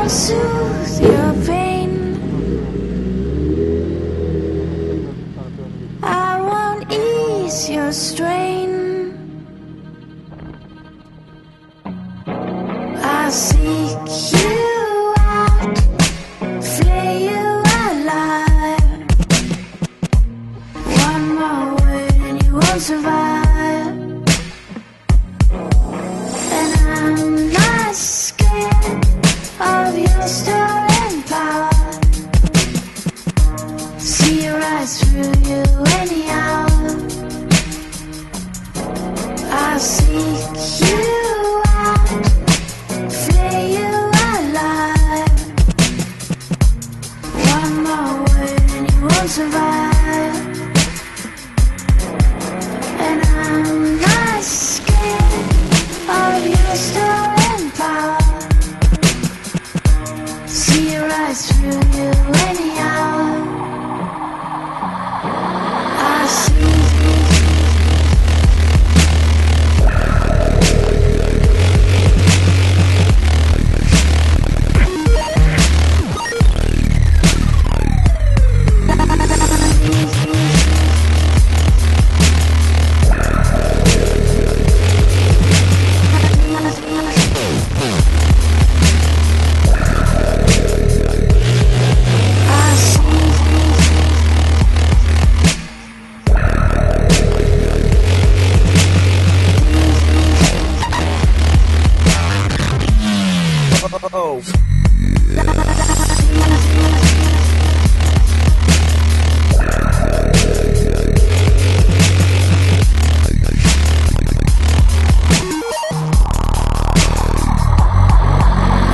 soothe your pain. I won't ease your strain. I seek you out, flay you alive. One more word and you won't survive. And I'm not scared of your stolen power. See right through you anyhow. I seek you out, flay you alive. One more word and you won't survive. And I'm not scared of your stolen power. See right through you anyhow. I see. Oh.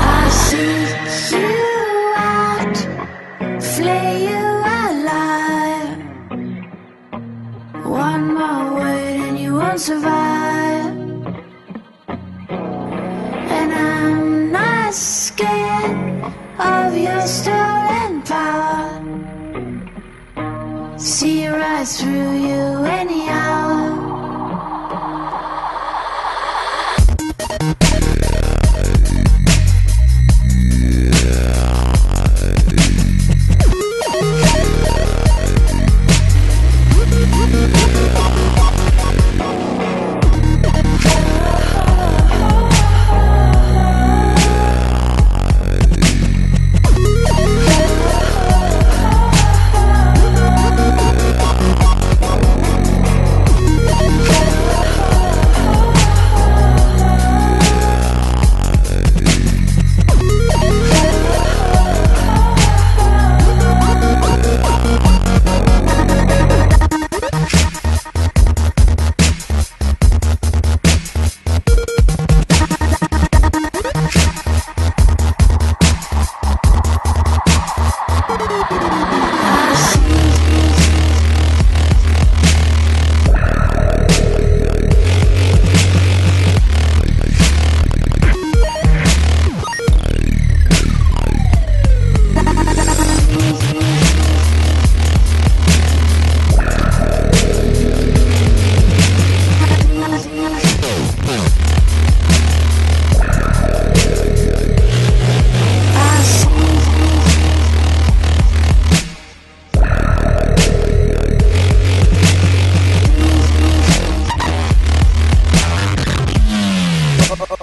I seek you out, flay you alive. One more word and you won't survive. And I'm not scared of your stolen power. See right through you anyhow.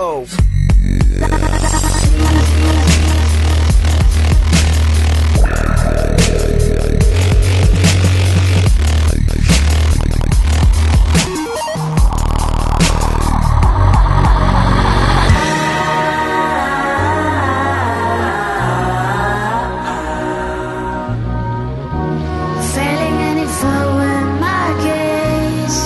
Oh. Failing any foe in my gaze.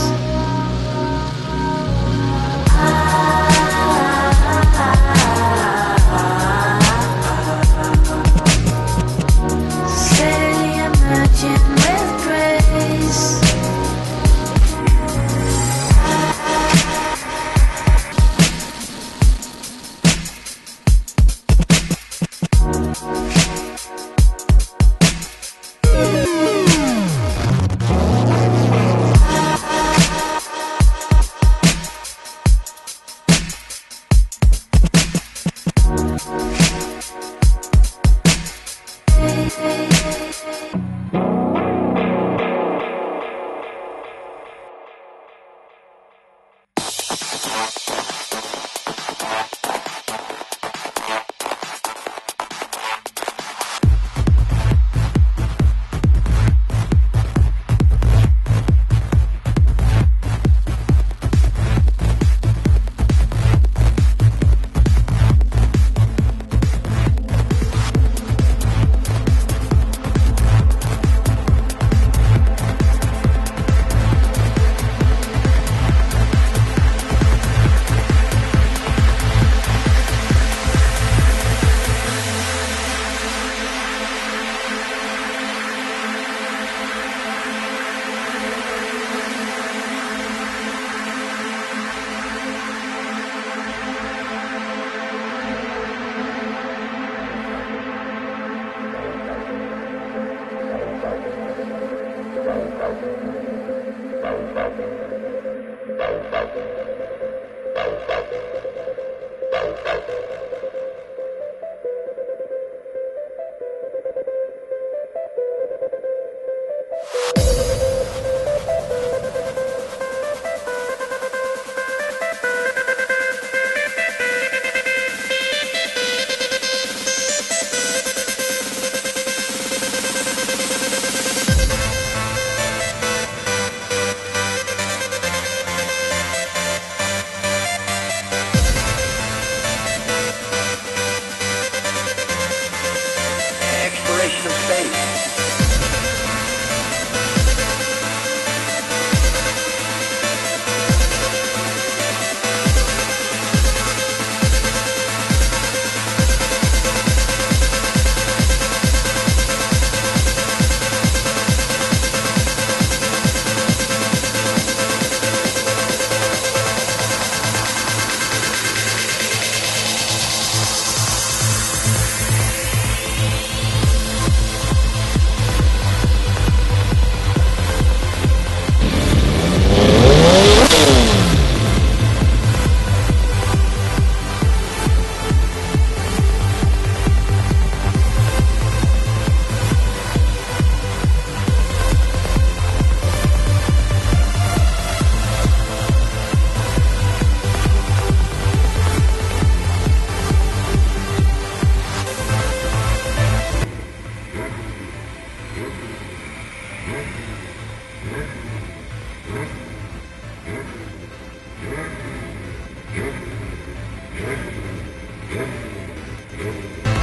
Steadily emerging with grace. Exploration of space. Oh.